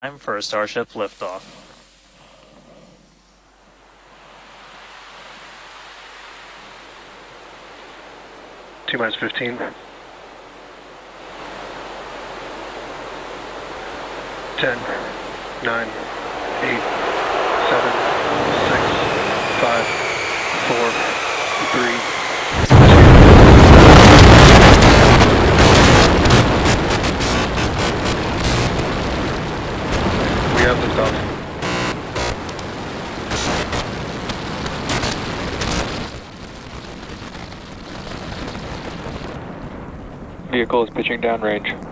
Time for a Starship liftoff. T-minus 15. 10, 9, 8, 7, 6, 5, 4, 3, we have liftoff. Vehicle is pitching downrange.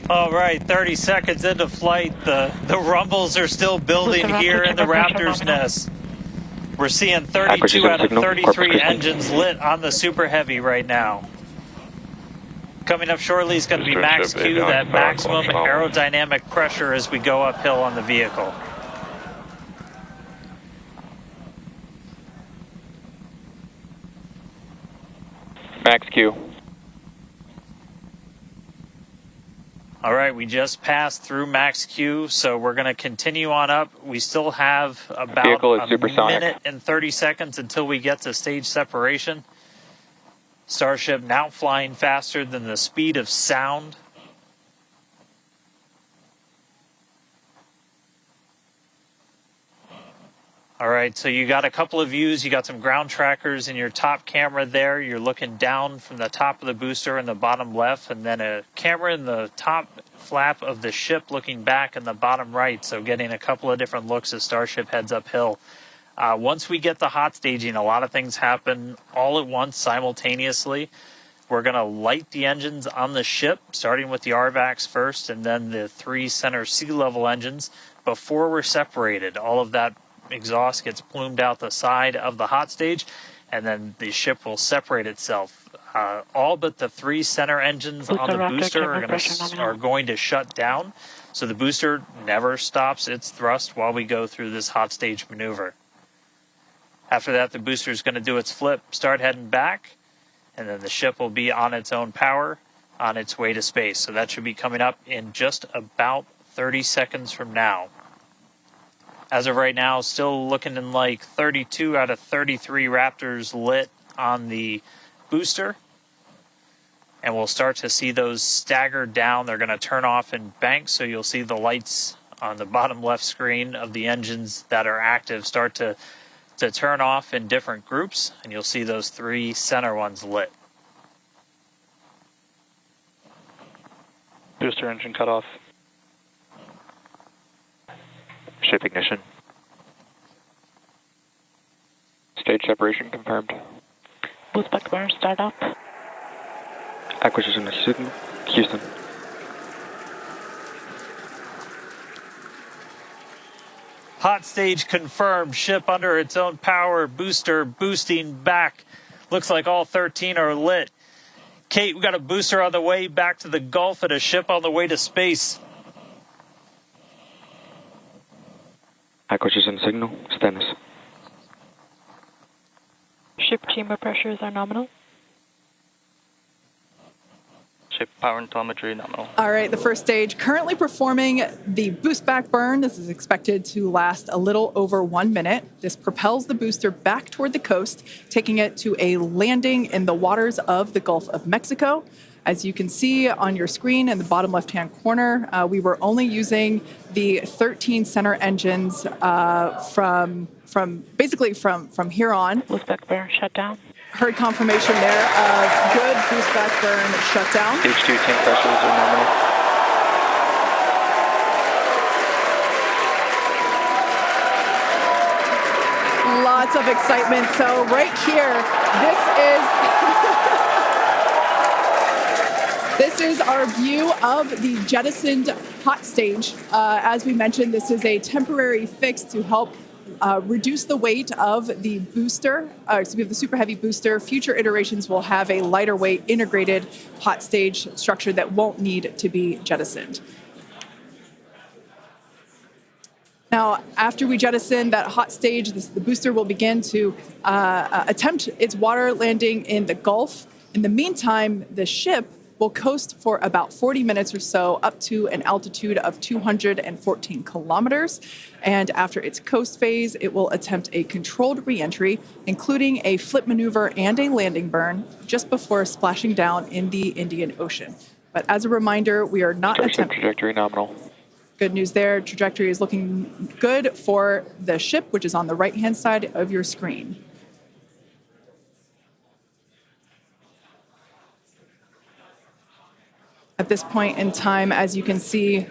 All right, 30 seconds into flight. The rumbles are still building here in the Raptor's nest. We're seeing 32 out of 33 engines lit on the Super Heavy right now. Coming up shortly is going to be max Q, that maximum aerodynamic pressure as we go uphill on the vehicle. Max Q. All right, we just passed through max Q, so we're going to continue on up. We still have about a minute and 30 seconds until we get to stage separation. Starship now flying faster than the speed of sound. All right, so you got a couple of views. You got some ground trackers in your top camera there. You're looking down from the top of the booster in the bottom left, and then a camera in the top flap of the ship looking back in the bottom right, so getting a couple of different looks as Starship heads uphill. Once we get the hot staging, a lot of things happen all at once simultaneously. We're going to light the engines on the ship, starting with the RVACs first, and then the 3 center sea level engines before we're separated. All of that exhaust gets plumed out the side of the hot stage, and then the ship will separate itself. All but the 3 center engines on the booster are going to shut down, so the booster never stops its thrust while we go through this hot stage maneuver. After that, the booster is going to do its flip, start heading back, and then the ship will be on its own power on its way to space. So that should be coming up in just about 30 seconds from now. As of right now, still looking in like 32 out of 33 Raptors lit on the booster. And we'll start to see those stagger down. They're going to turn off in banks, so you'll see the lights on the bottom left screen of the engines that are active start to turn off in different groups, and you'll see those 3 center ones lit. Booster engine cut off. Ship ignition. Stage separation confirmed. Boost back burn, start up. Acquisition signal, Houston. Hot stage confirmed. Ship under its own power. Booster boosting back. Looks like all 13 are lit. Kate, we got a booster on the way back to the Gulf and a ship on the way to space. Acquisition signal, Stennis. Ship chamber pressures are nominal. Ship power and telemetry nominal. All right, the first stage currently performing the boost back burn. This is expected to last a little over 1 minute. This propels the booster back toward the coast, taking it to a landing in the waters of the Gulf of Mexico. As you can see on your screen in the bottom left-hand corner, we were only using the 13 center engines from here on. Boost back burn shut down. Heard confirmation there of good boost back burn shutdown. H2 tank pressures are nominal. Lots of excitement. So right here, this is our view of the jettisoned hot stage. As we mentioned, this is a temporary fix to help reduce the weight of the booster, the Super Heavy booster. Future iterations will have a lighter weight integrated hot stage structure that won't need to be jettisoned. Now, after we jettison that hot stage, the booster will begin to attempt its water landing in the Gulf. In the meantime, the ship will coast for about 40 minutes or so up to an altitude of 214 kilometers. And after its coast phase, it will attempt a controlled reentry, including a flip maneuver and a landing burn, just before splashing down in the Indian Ocean. But as a reminder, we are not attempting... Trajectory nominal. Good news there. Trajectory is looking good for the ship, which is on the right-hand side of your screen. At this point in time, as you can see,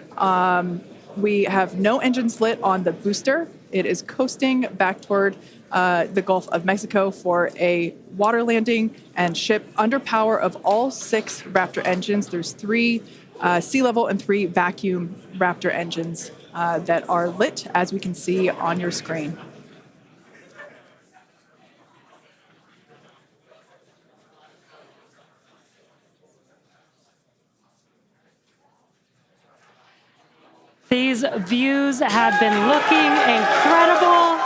we have no engines lit on the booster. It is coasting back toward the Gulf of Mexico for a water landing and ship under power of all 6 Raptor engines. There's 3 sea level and 3 vacuum Raptor engines that are lit, as we can see on your screen. These views have been looking incredible.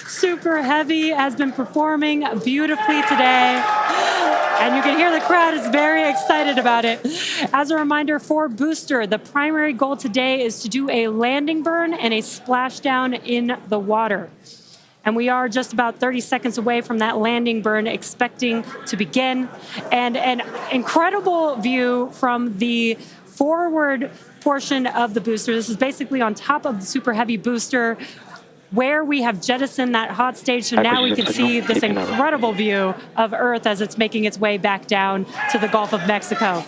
Super Heavy has been performing beautifully today. And you can hear the crowd is very excited about it. As a reminder for Booster, the primary goal today is to do a landing burn and a splashdown in the water. And we are just about 30 seconds away from that landing burn expecting to begin. And an incredible view from the forward portion of the booster. This is basically on top of the Super Heavy booster where we have jettisoned that hot stage. So now we can see this incredible view of Earth as it's making its way back down to the Gulf of Mexico.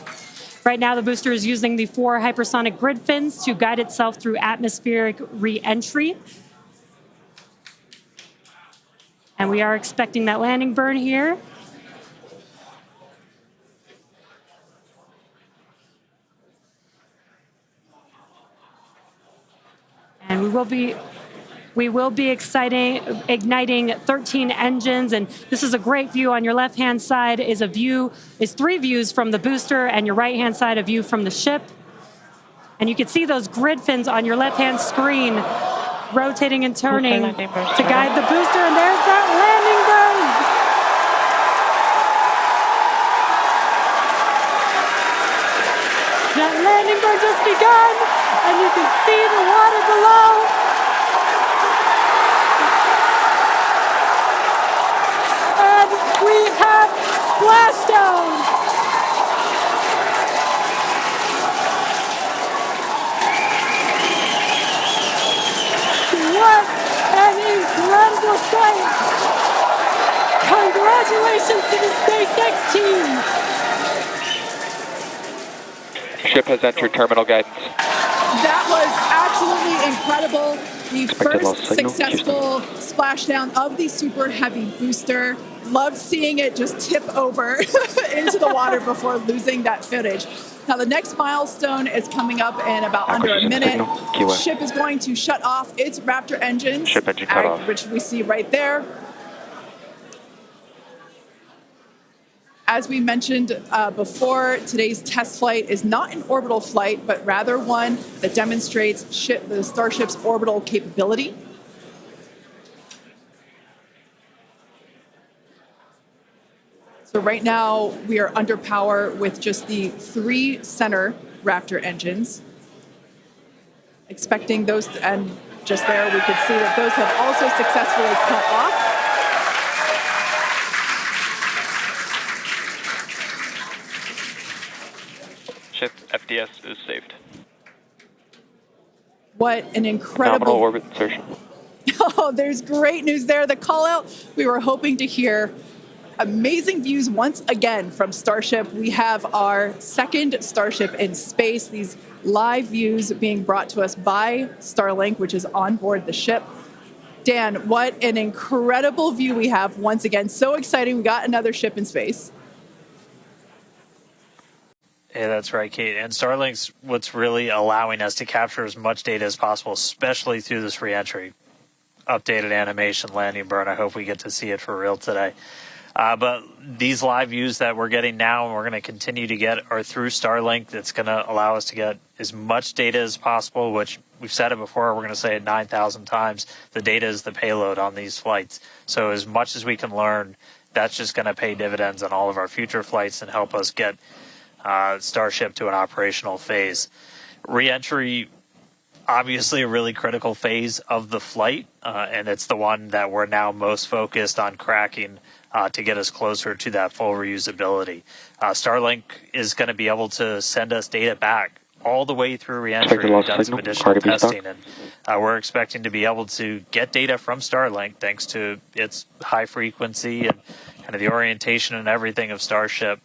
Right now, the booster is using the 4 hypersonic grid fins to guide itself through atmospheric re-entry. And we are expecting that landing burn here. And we will be igniting 13 engines, and this is a great view. On your left-hand side is 3 views from the booster, and your right-hand side a view from the ship. And you can see those grid fins on your left-hand screen rotating and turning to guide the booster, and there's that landing burn. That landing burn just begun, and you can see the water below. And we have Splashdown. What an incredible sight! Congratulations to the SpaceX team! Ship has entered terminal guidance. That was absolutely incredible. The first successful splashdown of the Super Heavy booster. Loved seeing it just tip over into the water before losing that footage. Now the next milestone is coming up in about under a minute. The ship is going to shut off its Raptor engines, Ship engine cut off. Which we see right there. As we mentioned before, today's test flight is not an orbital flight, but rather one that demonstrates the Starship's orbital capability. So right now, we are under power with just the 3 center Raptor engines. Expecting those, and just there we could see that those have also successfully cut off. Ship FDS is saved. What an incredible... Nominal orbit insertion. Oh, there's great news there. The call out we were hoping to hear. Amazing views once again from Starship. We have our second Starship in space. These live views being brought to us by Starlink, which is on board the ship. Dan, what an incredible view we have once again. So exciting. We got another ship in space. Yeah, that's right, Kate. And Starlink's what's really allowing us to capture as much data as possible, especially through this reentry. Updated animation, landing burn. I hope we get to see it for real today. But these live views that we're getting now and we're going to continue to get are through Starlink. That's going to allow us to get as much data as possible, which we've said it before, we're going to say it 9,000 times. The data is the payload on these flights. So as much as we can learn, that's just going to pay dividends on all of our future flights and help us get Starship to an operational phase. Reentry, obviously a really critical phase of the flight, and it's the one that we're now most focused on cracking to get us closer to that full reusability. Starlink is going to be able to send us data back all the way through reentry. We've done some additional testing, and we're expecting to be able to get data from Starlink thanks to its high frequency and kind of the orientation and everything of Starship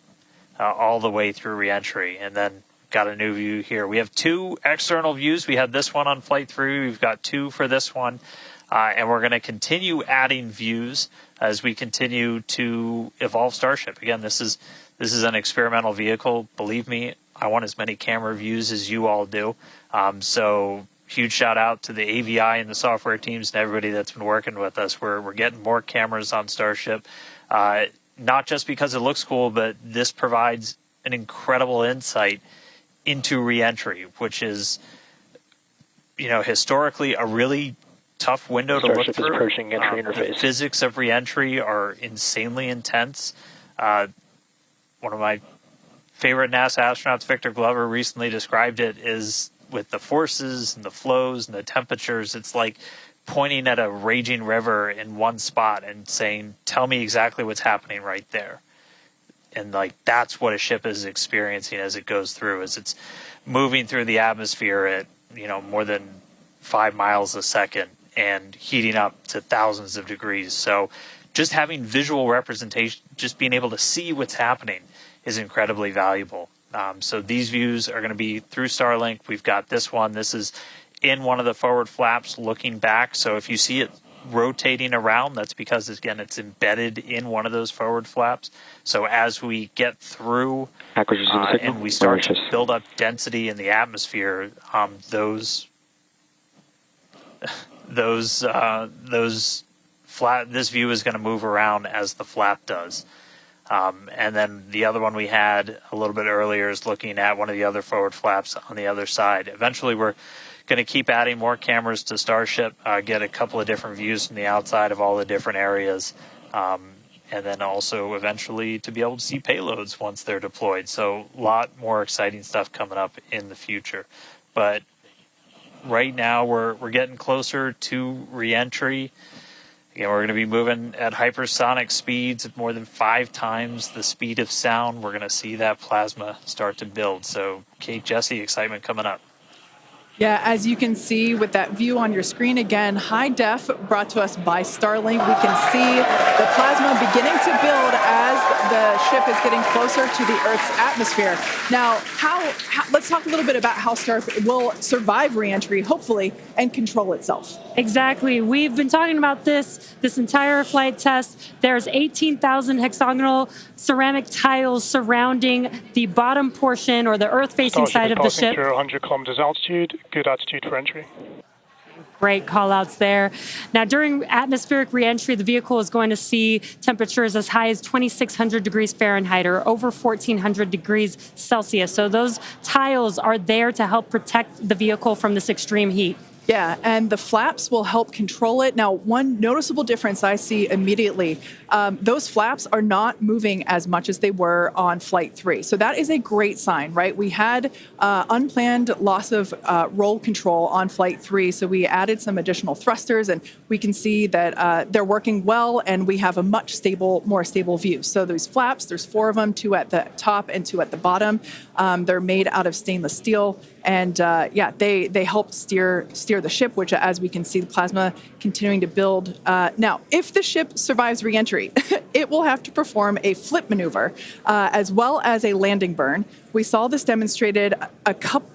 all the way through reentry. And then got a new view here. We have 2 external views. We had this one on Flight 3. We've got 2 for this one. And we're going to continue adding views as we continue to evolve Starship. Again, this is an experimental vehicle. Believe me, I want as many camera views as you all do. So huge shout out to the AVI and the software teams and everybody that's been working with us. We're getting more cameras on Starship, not just because it looks cool, but this provides an incredible insight into reentry, which is, historically a really tough window to look through. Approaching entry interface. The physics of reentry are insanely intense. One of my favorite NASA astronauts, Victor Glover, recently described it as with the forces and the flows and the temperatures, it's like pointing at a raging river in one spot and saying, tell me exactly what's happening right there. And that's what a ship is experiencing as it goes through, as it's moving through the atmosphere at, more than 5 miles a second and heating up to thousands of degrees. So just having visual representation, just being able to see what's happening is incredibly valuable. So these views are going to be through Starlink. We've got this one. This is in one of the forward flaps looking back. So if you see it rotating around, that's because, again, it's embedded in one of those forward flaps. So as we get through and we start to build up density in the atmosphere, this view is going to move around as the flap does. And then the other one we had a little bit earlier is looking at one of the other forward flaps on the other side. Eventually, we're going to keep adding more cameras to Starship, get a couple of different views from the outside of all the different areas, and then also eventually to be able to see payloads once they're deployed. So a lot more exciting stuff coming up in the future. But right now, we're getting closer to reentry. Again, we're going to be moving at hypersonic speeds at more than 5 times the speed of sound. We're going to see that plasma start to build. So, Kate, Jesse, excitement coming up. Yeah, as you can see with that view on your screen, again, high def brought to us by Starlink. We can see the plasma beginning to build as the ship is getting closer to the Earth's atmosphere. Now, let's talk a little bit about how Starship will survive reentry, hopefully, and control itself. Exactly. We've been talking about this entire flight test. There's 18,000 hexagonal ceramic tiles surrounding the bottom portion or the Earth-facing side of the ship. Through 100 kilometers altitude, good altitude for entry. Great call-outs there. Now, during atmospheric reentry, the vehicle is going to see temperatures as high as 2,600 degrees Fahrenheit or over 1,400 degrees Celsius. So those tiles are there to help protect the vehicle from this extreme heat. Yeah, and the flaps will help control it. Now, one noticeable difference I see immediately, those flaps are not moving as much as they were on Flight 3. So that is a great sign, right? We had unplanned loss of roll control on Flight 3, so we added some additional thrusters, and we can see that they're working well, and we have a much more stable view. So those flaps, there's 4 of them, 2 at the top and 2 at the bottom. They're made out of stainless steel. And they help steer the ship, which, as we can see, the plasma continuing to build. Now, if the ship survives reentry, it will have to perform a flip maneuver as well as a landing burn. We saw this demonstrated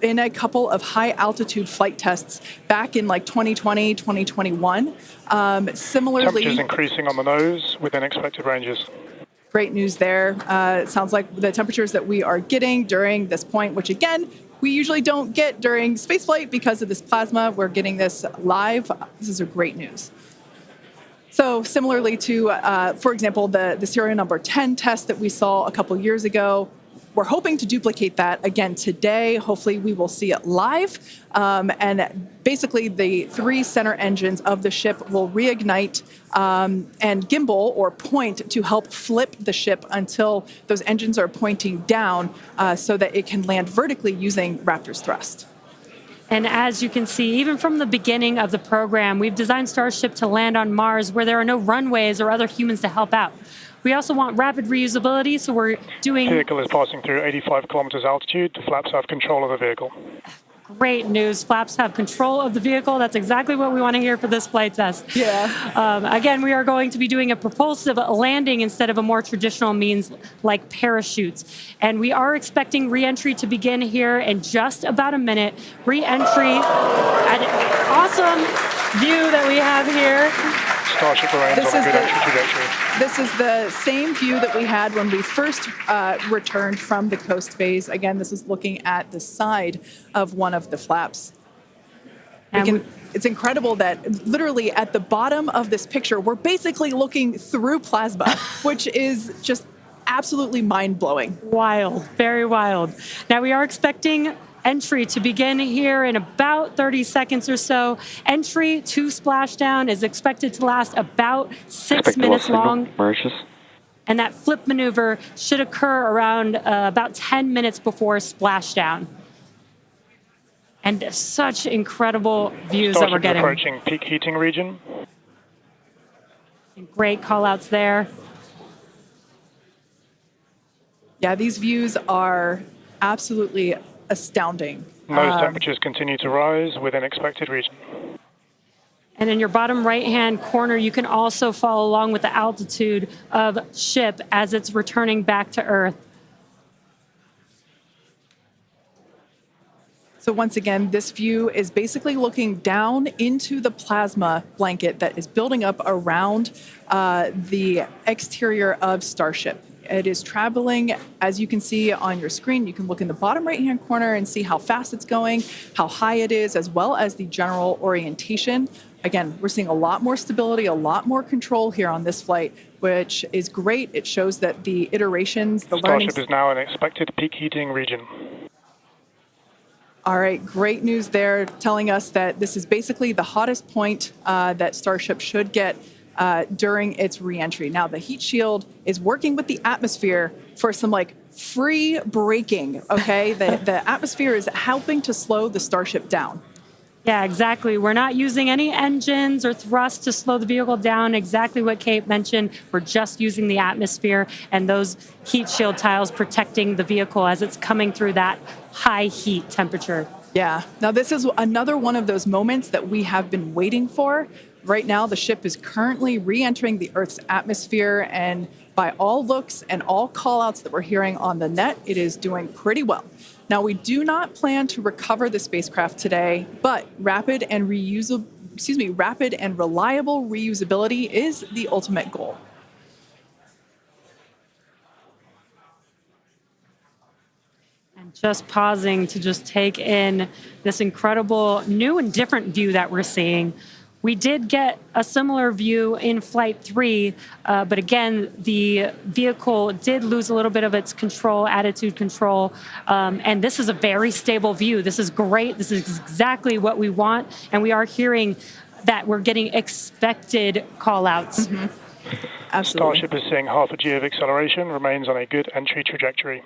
in a couple of high-altitude flight tests back in 2020, 2021. Similarly, temperatures increasing on the nose within expected ranges. Great news there. It sounds like the temperatures that we are getting during this point, which again, we usually don't get during spaceflight because of this plasma. We're getting this live. This is a great news. So similarly to, for example, the serial number 10 test that we saw a couple years ago, we're hoping to duplicate that again today. Hopefully we will see it live. And basically the 3 center engines of the ship will reignite and gimbal or point to help flip the ship until those engines are pointing down so that it can land vertically using Raptor's thrust. And as you can see, even from the beginning of the program, we've designed Starship to land on Mars where there are no runways or other humans to help out. We also want rapid reusability, so we're doing... The vehicle is passing through 85 kilometers altitude. The flaps have control of the vehicle. Great news. Flaps have control of the vehicle. That's exactly what we want to hear for this flight test. Yeah. Again, we are going to be doing a propulsive landing instead of a more traditional means like parachutes. And we are expecting re-entry to begin here in just about a minute. Re-entry, an awesome view that we have here. Starship remains on a good entry trajectory. This is the same view that we had when we first returned from the coast phase. Again, this is looking at the side of one of the flaps. It's incredible that literally at the bottom of this picture, we're basically looking through plasma, which is just absolutely mind-blowing. Wild, very wild. Now we are expecting entry to begin here in about 30 seconds or so. Entry to Splashdown is expected to last about 6 minutes long. And that flip maneuver should occur around about 10 minutes before splashdown. And such incredible views that we're getting. Approaching peak heating region. Great call outs there. Yeah, these views are absolutely astounding. Nose temperatures continue to rise within expected region. And in your bottom right-hand corner, you can also follow along with the altitude of ship as it's returning back to Earth. So once again, this view is basically looking down into the plasma blanket that is building up around the exterior of Starship. It is traveling, as you can see on your screen. You can look in the bottom right-hand corner and see how fast it's going, how high it is, as well as the general orientation. Again, we're seeing a lot more stability, a lot more control here on this flight, which is great. It shows that the iterations, the learning... Starship is now in expected peak heating region. All right, great news there, telling us that this is basically the hottest point that Starship should get during its re-entry. Now, the heat shield is working with the atmosphere for some free braking, okay? The atmosphere is helping to slow the Starship down. Yeah, exactly. We're not using any engines or thrust to slow the vehicle down. Exactly what Kate mentioned. We're just using the atmosphere and those heat shield tiles protecting the vehicle as it's coming through that high heat temperature. Yeah. Now, this is another one of those moments that we have been waiting for. Right now, the ship is currently re-entering the Earth's atmosphere, and by all looks and all call-outs that we're hearing on the net, it is doing pretty well. Now, we do not plan to recover the spacecraft today, but rapid and reliable reusability is the ultimate goal. And just pausing to just take in this incredible new and different view that we're seeing. We did get a similar view in Flight 3, but again, the vehicle did lose a little bit of its control, attitude control, and this is a very stable view. This is great. This is exactly what we want, and we are hearing that we're getting expected call-outs. Mm-hmm. Absolutely. Starship is seeing half a G of acceleration, remains on a good entry trajectory.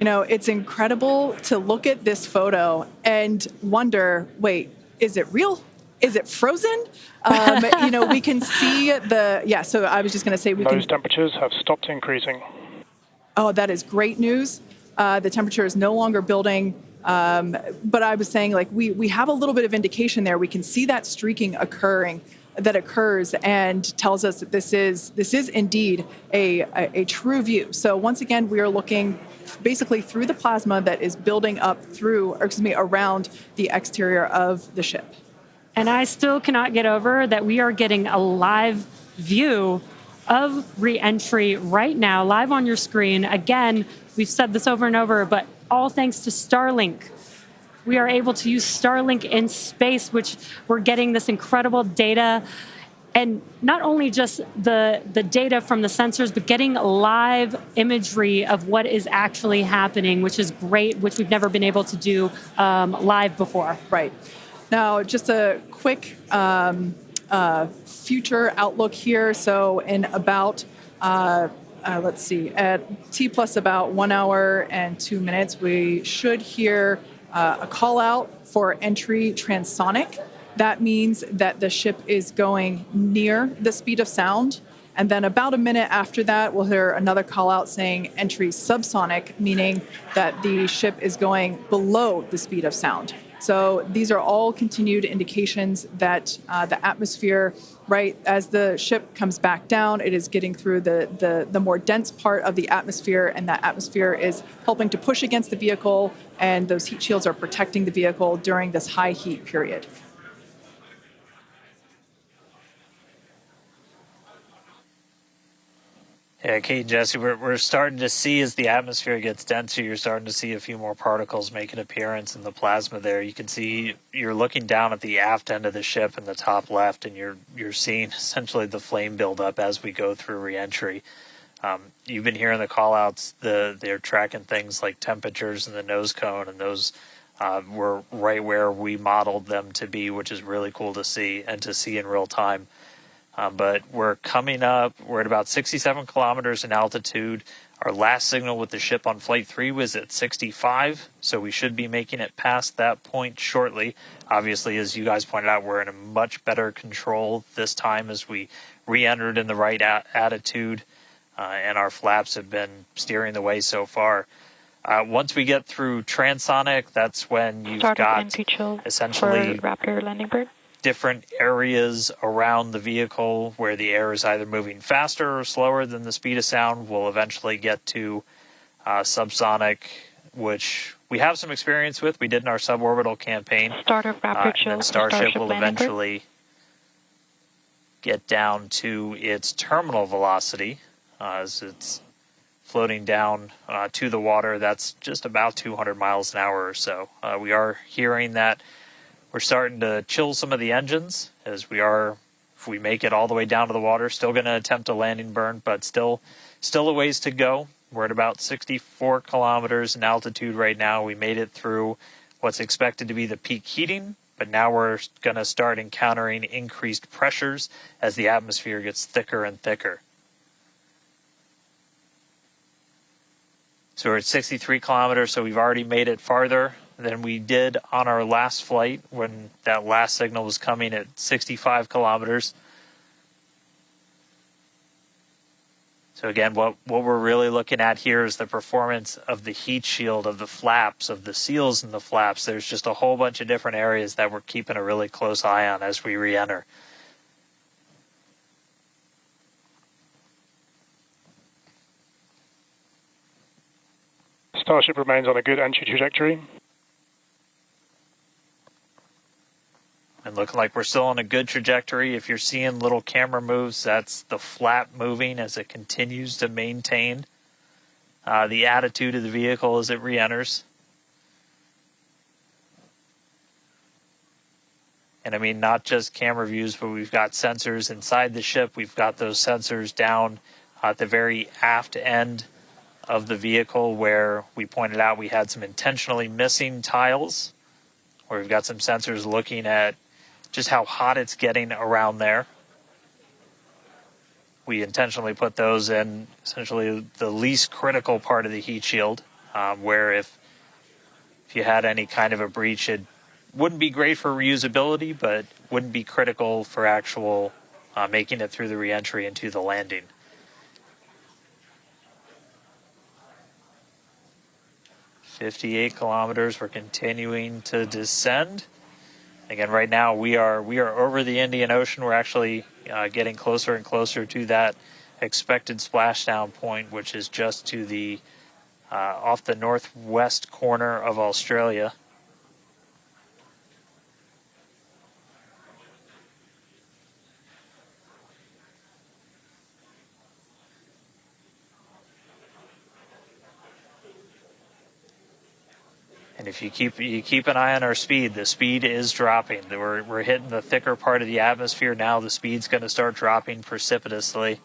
You know, it's incredible to look at this photo and wonder, wait, is it real? Is it frozen? We can see so I was just going to say Those temperatures have stopped increasing. Oh, that is great news. The temperature is no longer building. But I was saying, we have a little bit of indication there. We can see that streaking that occurs and tells us that this is indeed a true view. So once again, we are looking basically through the plasma that is building up around the exterior of the ship. And I still cannot get over that we are getting a live view of re-entry right now, live on your screen. Again, we've said this over and over, but all thanks to Starlink. We are able to use Starlink in space, which we're getting this incredible data. And not only just the data from the sensors, but getting live imagery of what is actually happening, which is great, which we've never been able to do live before. Right. Now, just a quick future outlook here. So in about, let's see, at T plus about 1 hour and 2 minutes, we should hear a call out for entry transonic. That means that the ship is going near the speed of sound. And then about a minute after that, we'll hear another call out saying entry subsonic, meaning that the ship is going below the speed of sound. So these are all continued indications that the atmosphere, right, as the ship comes back down, it is getting through the more dense part of the atmosphere, and that atmosphere is helping to push against the vehicle, and those heat shields are protecting the vehicle during this high heat period. Yeah, Kate and Jesse, we're starting to see as the atmosphere gets denser, you're starting to see a few more particles make an appearance in the plasma there. You can see you're looking down at the aft end of the ship in the top left, and you're seeing essentially the flame build up as we go through reentry. You've been hearing the call-outs. They're tracking things like temperatures in the nose cone, and those were right where we modeled them to be, which is really cool to see and to see in real time. But we're coming up, we're at about 67 kilometers in altitude. Our last signal with the ship on Flight 3 was at 65, so we should be making it past that point shortly. Obviously, as you guys pointed out, we're in a much better control this time as we re-entered in the right attitude, and our flaps have been steering the way so far. Once we get through transonic, that's when you've got essentially Raptor landing bird. Different areas around the vehicle where the air is either moving faster or slower than the speed of sound. We'll eventually get to subsonic, which we have some experience with. We did in our suborbital campaign. Start of Raptor chill. And Starship will eventually get down to its terminal velocity as it's floating down to the water. That's just about 200 miles an hour or so. We are hearing that we're starting to chill some of the engines as we are, if we make it all the way down to the water, still going to attempt a landing burn, but still a ways to go. We're at about 64 kilometers in altitude right now. We made it through what's expected to be the peak heating, but now we're going to start encountering increased pressures as the atmosphere gets thicker and thicker. So we're at 63 kilometers, so we've already made it farther than we did on our last flight when that last signal was coming at 65 kilometers. So again, what we're really looking at here is the performance of the heat shield, of the flaps, of the seals in the flaps. There's just a whole bunch of different areas that we're keeping a really close eye on as we re-enter. Starship remains on a good entry trajectory. And looking like we're still on a good trajectory. If you're seeing little camera moves, that's the flap moving as it continues to maintain the attitude of the vehicle as it re-enters. And I mean, not just camera views, but we've got sensors inside the ship. We've got those sensors down at the very aft end of the vehicle where we pointed out we had some intentionally missing tiles, where we've got some sensors looking at just how hot it's getting around there. We intentionally put those in essentially the least critical part of the heat shield, where if you had any kind of a breach, it wouldn't be great for reusability, but wouldn't be critical for actual making it through the reentry into the landing. "58 kilometers, we're continuing to descend. Again, right now we are over the Indian Ocean. We're actually getting closer and closer to that expected splashdown point, which is just to the off the northwest corner of Australia. And if you keep an eye on our speed, the speed is dropping. We're hitting the thicker part of the atmosphere now. The speed's going to start dropping precipitously.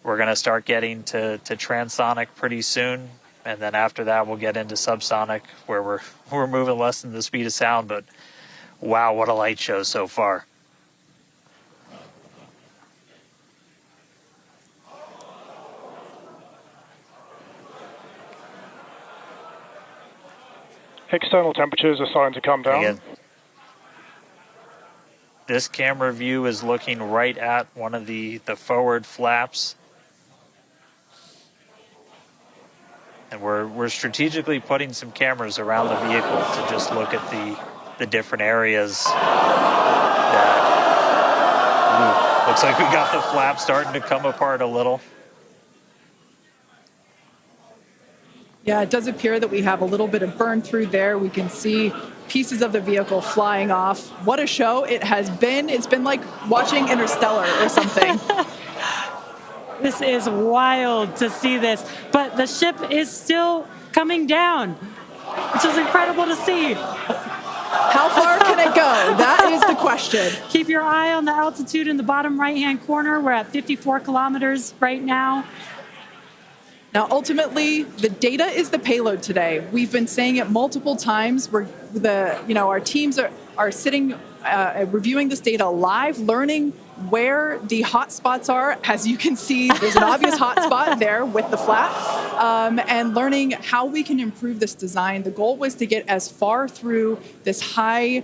We're going to start getting to transonic pretty soon, and then after that we'll get into subsonic, where we're moving less than the speed of sound. But wow, what a light show so far. External temperatures are starting to come down. Again, this camera view is looking right at one of the forward flaps. And we're strategically putting some cameras around the vehicle to just look at the different areas that looks like we got the flap starting to come apart a little. Yeah, it does appear that we have a little bit of burn through there. We can see pieces of the vehicle flying off. What a show it has been. It's been like watching Interstellar or something. This is wild to see this, but the ship is still coming down, which is incredible to see. How far can it go? That is the question. Keep your eye on the altitude in the bottom right-hand corner. We're at 54 kilometers right now. Now, ultimately, the data is the payload today. We've been saying it multiple times. Our teams are sitting, reviewing this data live, learning where the hot spots are. As you can see, there's an obvious hot spot there with the flap, and learning how we can improve this design. The goal was to get as far through this high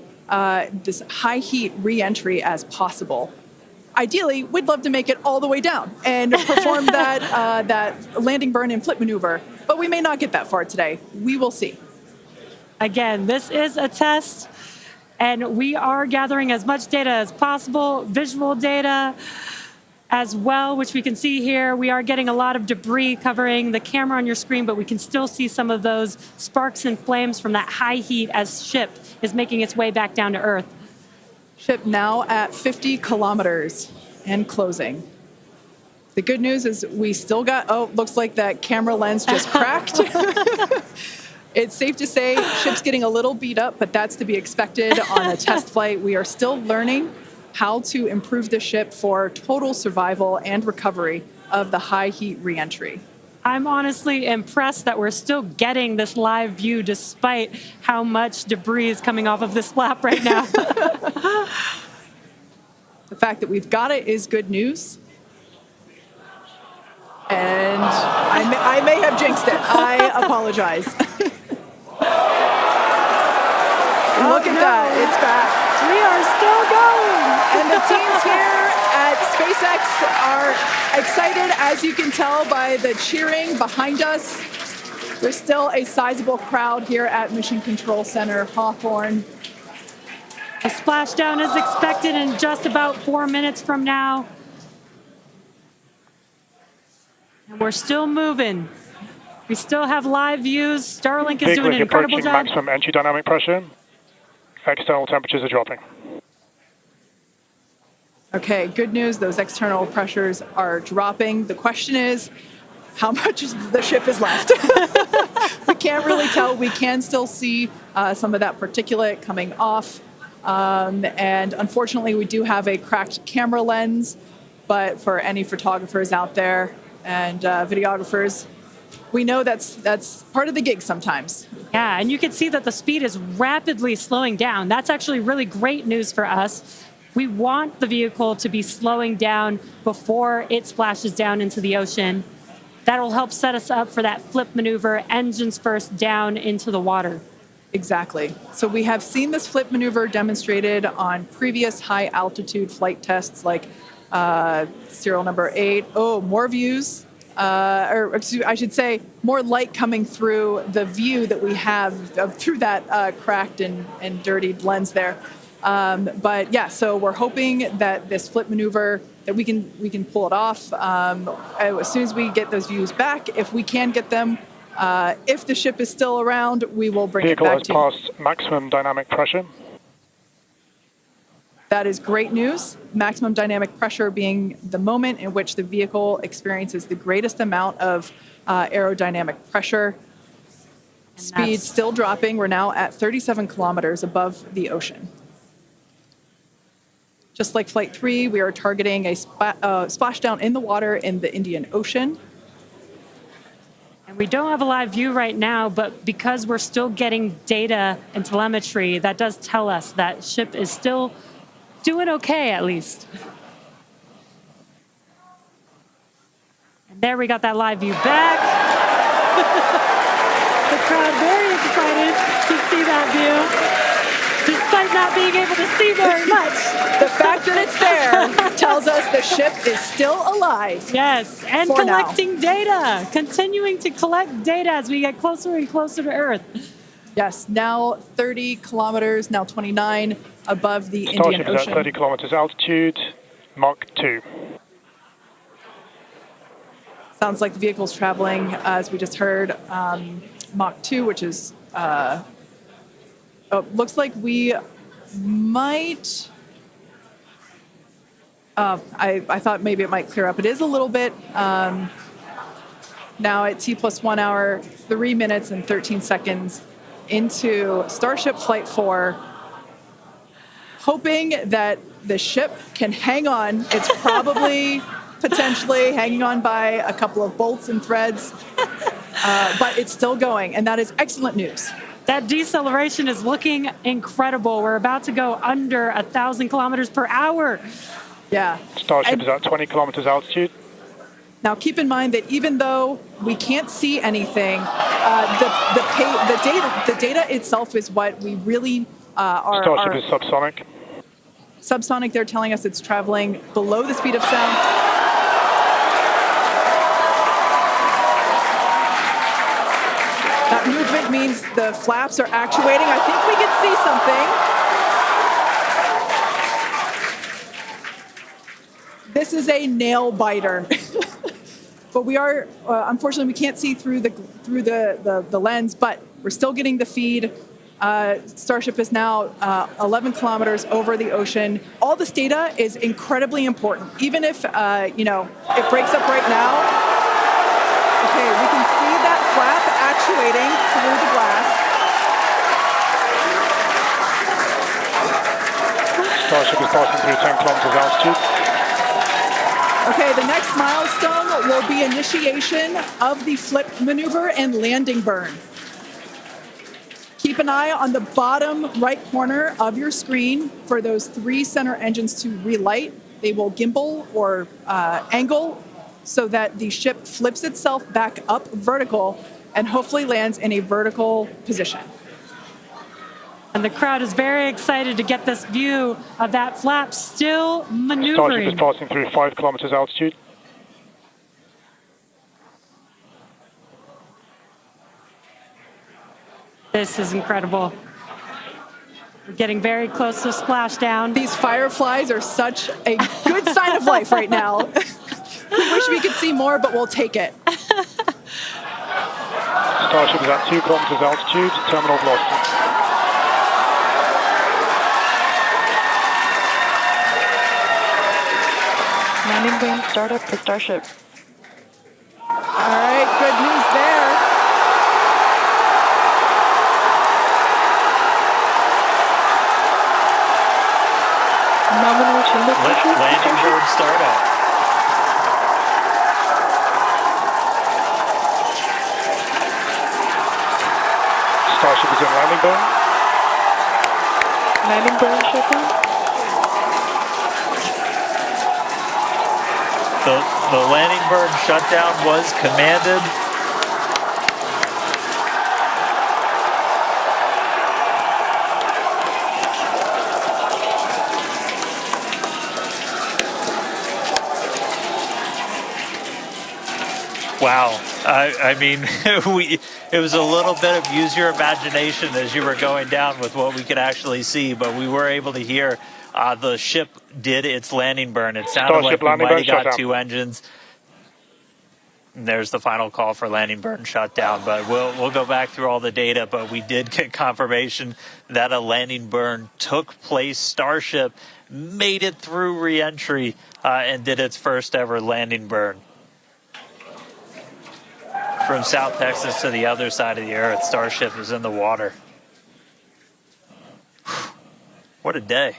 heat re-entry as possible. Ideally, we'd love to make it all the way down and perform that landing burn and flip maneuver, but we may not get that far today. We will see. Again, this is a test, and we are gathering as much data as possible, visual data as well, which we can see here. We are getting a lot of debris covering the camera on your screen, but we can still see some of those sparks and flames from that high heat as ship is making its way back down to Earth. Ship now at 50 kilometers and closing. The good news is we still got, looks like that camera lens just cracked. It's safe to say ship's getting a little beat up, but that's to be expected on a test flight. We are still learning how to improve the ship for total survival and recovery of the high heat reentry. I'm honestly impressed that we're still getting this live view despite how much debris is coming off of this flap right now. The fact that we've got it is good news. And I may have jinxed it. I apologize. Look at that. It's back. We are still going. And the teams here at SpaceX are excited, as you can tell by the cheering behind us. There's still a sizable crowd here at Mission Control Center, Hawthorne. A splashdown is expected in just about 4 minutes from now. And we're still moving. We still have live views. Starlink is doing an incredible job. Maximum entry dynamic pressure. External temperatures are dropping. Okay, good news. Those external pressures are dropping. The question is, how much of the ship is left? We can't really tell. We can still see some of that particulate coming off. And unfortunately, we do have a cracked camera lens. But for any photographers out there and videographers, we know that's part of the gig sometimes. Yeah, and you can see that the speed is rapidly slowing down. That's actually really great news for us. We want the vehicle to be slowing down before it splashes down into the ocean. That'll help set us up for that flip maneuver, engines first down into the water. Exactly. So we have seen this flip maneuver demonstrated on previous high altitude flight tests like serial number 8. Oh, more views. Or excuse, I should say more light coming through the view that we have through that cracked and dirtied lens there. But yeah, so we're hoping that this flip maneuver, that we can pull it off as soon as we get those views back. If we can get them, if the ship is still around, we will bring it back to you. Vehicle has passed maximum dynamic pressure. That is great news. Maximum dynamic pressure being the moment in which the vehicle experiences the greatest amount of aerodynamic pressure. Speed still dropping. We're now at 37 kilometers above the ocean. Just like Flight 3, we are targeting a splashdown in the water in the Indian Ocean. And we don't have a live view right now, but because we're still getting data and telemetry, that does tell us that ship is still doing okay, at least. And there we got that live view back. The crowd very excited to see that view, despite not being able to see very much. The fact that it's there tells us the ship is still alive. Yes, and collecting data, continuing to collect data as we get closer and closer to Earth. Yes, now 30 kilometers, now 29 above the Indian Starship is Ocean. at 30 kilometers altitude, Mach 2. Sounds like the vehicle's traveling, as we just heard, Mach 2, which is, looks like we might, I thought maybe it might clear up. It is a little bit, now at T plus 1 hour, 3 minutes and 13 seconds into Starship Flight 4, hoping that the ship can hang on. It's probably potentially hanging on by a couple of bolts and threads, but it's still going, and that is excellent news. That deceleration is looking incredible. We're about to go under 1,000 kilometers per hour. Yeah. Starship is at 20 kilometers altitude. Now, keep in mind that even though we can't see anything, the data itself is what we really are. Starship is subsonic. Subsonic, they're telling us it's traveling below the speed of sound. That movement means the flaps are actuating. I think we can see something. This is a nail biter. But we are, unfortunately, we can't see through the lens, but we're still getting the feed. Starship is now 11 kilometers over the ocean. All this data is incredibly important, even if, it breaks up right now. Okay, we can see that flap actuating through the glass. Starship is passing through 10 kilometers altitude. Okay, the next milestone will be initiation of the flip maneuver and landing burn. Keep an eye on the bottom right corner of your screen for those 3 center engines to relight. They will gimbal or angle so that the ship flips itself back up vertical and hopefully lands in a vertical position. And the crowd is very excited to get this view of that flap still maneuvering. Starship is passing through 5 kilometers altitude. This is incredible. We're getting very close to splashdown. These fireflies are such a good sign of life right now. We wish we could see more, but we'll take it. Starship is at 2 kilometers altitude, terminal velocity. Landing burn startup for Starship. All right, good news there. Nominal chamber pressure. Landing board startup. Starship is in landing burn. Landing burn shutdown. The landing burn shutdown was commanded. Wow. I mean, it was a little bit of use your imagination as you were going down with what we could actually see, but we were able to hear the ship did its landing burn. It sounded Starship like we might have got shutdown. 2 engines. And there's the final call for landing burn shutdown, but we'll go back through all the data, but we did get confirmation that a landing burn took place. Starship made it through re-entry and did its first ever landing burn. from South Texas to the other side of the earth. Starship is in the water. What a day.